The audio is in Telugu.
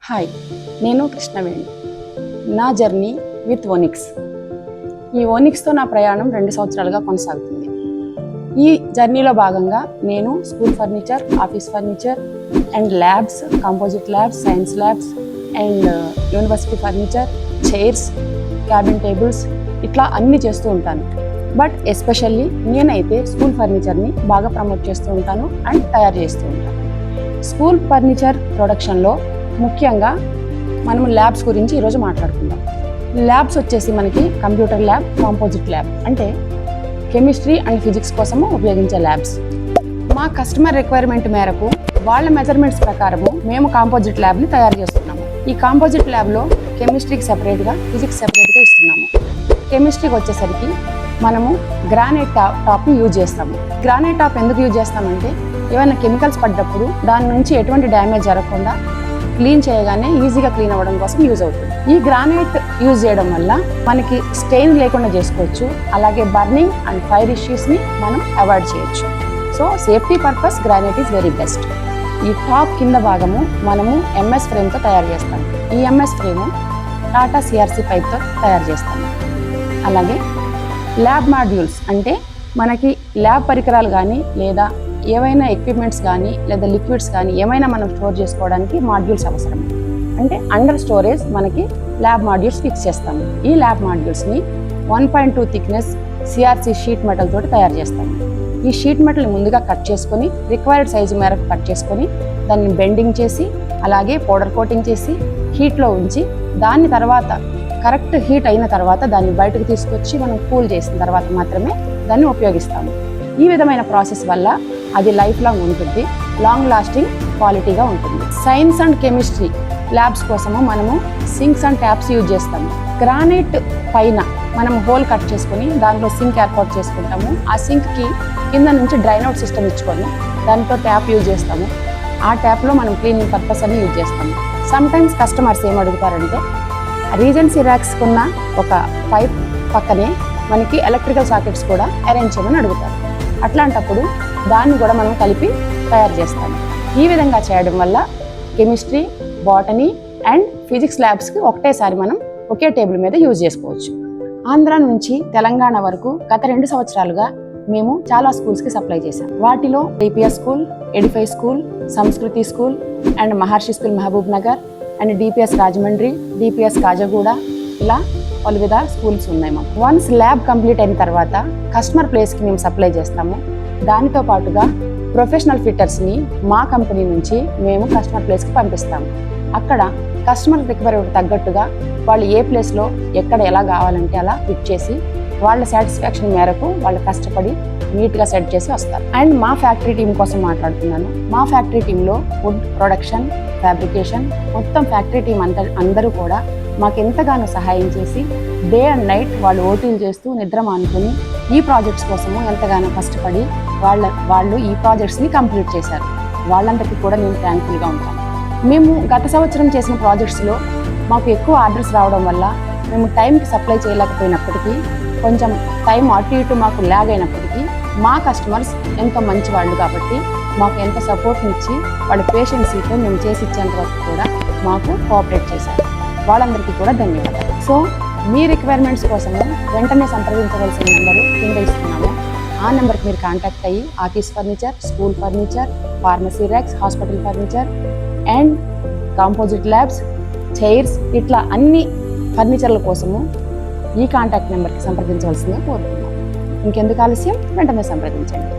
హాయ్, నేను కృష్ణవేణి. నా జర్నీ విత్ ఓనిక్స్. ఈ ఓనిక్స్తో నా ప్రయాణం 2 సంవత్సరాలుగా కొనసాగుతుంది. ఈ జర్నీలో భాగంగా నేను school furniture, office furniture and labs, composite labs, science labs and university furniture, chairs, cabin tables ఇట్లా అన్నీ చేస్తూ ఉంటాను. బట్ ఎస్పెషల్లీ నేనైతే స్కూల్ ఫర్నిచర్ని బాగా ప్రమోట్ చేస్తూ ఉంటాను అండ్ తయారు చేస్తూ ఉంటాను. స్కూల్ ఫర్నిచర్ ప్రొడక్షన్లో ముఖ్యంగా మనం ల్యాబ్స్ గురించి ఈరోజు మాట్లాడుకుందాం. ల్యాబ్స్ వచ్చేసి మనకి కంప్యూటర్ ల్యాబ్, కాంపోజిట్ ల్యాబ్ అంటే కెమిస్ట్రీ అండ్ ఫిజిక్స్ కోసము ఉపయోగించే ల్యాబ్స్. మా కస్టమర్ రిక్వైర్మెంట్ మేరకు వాళ్ళ మెజర్మెంట్స్ ప్రకారము మేము కాంపోజిట్ ల్యాబ్ని తయారు చేస్తున్నాము. ఈ కాంపోజిట్ ల్యాబ్లో కెమిస్ట్రీకి సెపరేట్గా, ఫిజిక్స్ సెపరేట్గా ఇస్తున్నాము. కెమిస్ట్రీకి వచ్చేసరికి మనము గ్రానైట్ టాప్ని యూజ్ చేస్తాము. గ్రానైట్ టాప్ ఎందుకు యూజ్ చేస్తామంటే ఏమైనా కెమికల్స్ పడ్డప్పుడు దాని నుంచి ఎటువంటి డ్యామేజ్ జరగకుండా క్లీన్ చేయగానే ఈజీగా క్లీన్ అవ్వడం కోసం యూజ్ అవుతుంది. ఈ గ్రానైట్ యూజ్ చేయడం వల్ల మనకి స్టెయిన్ లేకుండా చేసుకోవచ్చు. అలాగే బర్నింగ్ అండ్ ఫైర్ ఇష్యూస్ని మనం అవాయిడ్ చేయొచ్చు. So safety purpose granite is very best. ఈ టాప్ కింద భాగము మనము ఎంఎస్ ఫ్రేమ్తో తయారు చేస్తాము. ఈ ఎంఎస్ ఫ్రేము టాటా సిఆర్సి పైప్తో తయారు చేస్తాము. అలాగే ల్యాబ్ మాడ్యూల్స్ అంటే మనకి ల్యాబ్ పరికరాలు కానీ లేదా ఏవైనా ఎక్విప్మెంట్స్ కానీ లేదా లిక్విడ్స్ కానీ ఏమైనా మనం స్టోర్ చేసుకోవడానికి మాడ్యూల్స్ అవసరం. అంటే అండర్ స్టోరేజ్ మనకి ల్యాబ్ మాడ్యూల్స్ ఫిక్స్ చేస్తాము. ఈ ల్యాబ్ మాడ్యూల్స్ని 1.2 థిక్నెస్ సిఆర్సి షీట్ మెటల్ తోటి తయారు చేస్తాము. ఈ షీట్ మెటల్ని ముందుగా కట్ చేసుకొని రిక్వైర్డ్ సైజు మేరకు కట్ చేసుకొని దాన్ని బెండింగ్ చేసి అలాగే పౌడర్ కోటింగ్ చేసి హీట్లో ఉంచి దాన్ని తర్వాత కరెక్ట్ హీట్ అయిన తర్వాత దాన్ని బయటకు తీసుకొచ్చి మనం కూల్ చేసిన తర్వాత మాత్రమే దాన్ని ఉపయోగిస్తాము. ఈ విధమైన ప్రాసెస్ వల్ల అది లైఫ్ లాంగ్ ఉంటుంది, లాంగ్ లాస్టింగ్ క్వాలిటీగా ఉంటుంది. సైన్స్ అండ్ కెమిస్ట్రీ ల్యాబ్స్ కోసము మనము సింక్స్ అండ్ ట్యాప్స్ యూజ్ చేస్తాము. గ్రానైట్ పైన మనం హోల్ కట్ చేసుకొని దాంట్లో సింక్ ఏర్పాటు చేసుకుంటాము. ఆ సింక్కి కింద నుంచి డ్రైన్ అవుట్ సిస్టమ్ ఇచ్చుకొని దాంట్లో ట్యాప్ యూజ్ చేస్తాము. ఆ ట్యాప్లో మనం క్లీనింగ్ పర్పస్ అని యూజ్ చేస్తాము. సమ్ టైమ్స్ కస్టమర్స్ ఏం అడుగుతారంటే రీజెన్సీ ర్యాక్స్ కున్న ఒక పైప్ పక్కనే మనకి ఎలక్ట్రికల్ సాకెట్స్ కూడా అరేంజ్ చేయమని అడుగుతారు. అట్లాంటప్పుడు దాన్ని కూడా మనం కలిపి తయారు చేస్తాము. ఈ విధంగా చేయడం వల్ల కెమిస్ట్రీ, బాటనీ అండ్ ఫిజిక్స్ ల్యాబ్స్కి ఒకటేసారి మనం ఒకే టేబుల్ మీద యూజ్ చేసుకోవచ్చు. ఆంధ్ర నుంచి తెలంగాణ వరకు గత 2 సంవత్సరాలుగా మేము చాలా స్కూల్స్కి సప్లై చేశాం. వాటిలో DPS school, Edify school, Sanskriti school and Maharshi school Mahbubnagar and DPS Rajahmundry, DPS Khajaguda ఇలా పలువిధ స్కూల్స్ ఉన్నాయి మాకు. వన్స్ ల్యాబ్ కంప్లీట్ అయిన తర్వాత కస్టమర్ ప్లేస్కి మేము సప్లై చేస్తాము. దానితో పాటుగా ప్రొఫెషనల్ ఫిట్టర్స్ని మా కంపెనీ నుంచి మేము కస్టమర్ ప్లేస్కి పంపిస్తాము. అక్కడ కస్టమర్ రిక్వైర్మెంట్ తగ్గట్టుగా వాళ్ళు ఏ ప్లేస్లో ఎక్కడ ఎలా కావాలంటే అలా ఫిట్ చేసి వాళ్ళ సాటిస్ఫాక్షన్ మేరకు వాళ్ళు కష్టపడి నీట్గా సెట్ చేసి వస్తారు. అండ్ మా ఫ్యాక్టరీ టీం కోసం మాట్లాడుతున్నాను. మా ఫ్యాక్టరీ టీంలో వుడ్ ప్రొడక్షన్, ఫ్యాబ్రికేషన్ మొత్తం ఫ్యాక్టరీ టీం అందరూ కూడా మాకు ఎంతగానో సహాయం చేసి డే అండ్ నైట్ వాళ్ళు ఓటీలు చేస్తూ నిద్ర మానుకొని ఈ ప్రాజెక్ట్స్ కోసము ఎంతగానో కష్టపడి వాళ్ళు ఈ ప్రాజెక్ట్స్ని కంప్లీట్ చేశారు. వాళ్ళందరికీ కూడా నేను థ్యాంక్ఫుల్గా ఉంటాను. మేము గత సంవత్సరం చేసిన ప్రాజెక్ట్స్లో మాకు ఎక్కువ ఆర్డర్స్ రావడం వల్ల మేము టైంకి సప్లై చేయలేకపోయినప్పటికీ కొంచెం టైం అటు ఇటు మాకు ల్యాగ్ అయినప్పటికీ మా కస్టమర్స్ ఎంతో మంచి వాళ్ళు కాబట్టి మాకు ఎంత సపోర్ట్ని ఇచ్చి వాళ్ళ పేషెన్సీతో మేము చేసి ఇచ్చేంత వరకు కూడా మాకు కోఆపరేట్ చేశారు. వాళ్ళందరికీ కూడా ధన్యవాదాలు. సో మీ రిక్వైర్మెంట్స్ కోసము వెంటనే సంప్రదించవలసిన నెంబరు కింద ఇస్తున్నాము. ఆ నెంబర్కి మీరు కాంటాక్ట్ అయ్యి office furniture, school furniture, pharmacy racks, hospital furniture and composite labs, chairs ఇట్లా అన్ని ఫర్నిచర్ల కోసము ఈ కాంటాక్ట్ నెంబర్కి సంప్రదించవలసిందిగా కోరుతున్నాము. ఇంకెందుకు ఆలస్యం, వెంటనే సంప్రదించండి.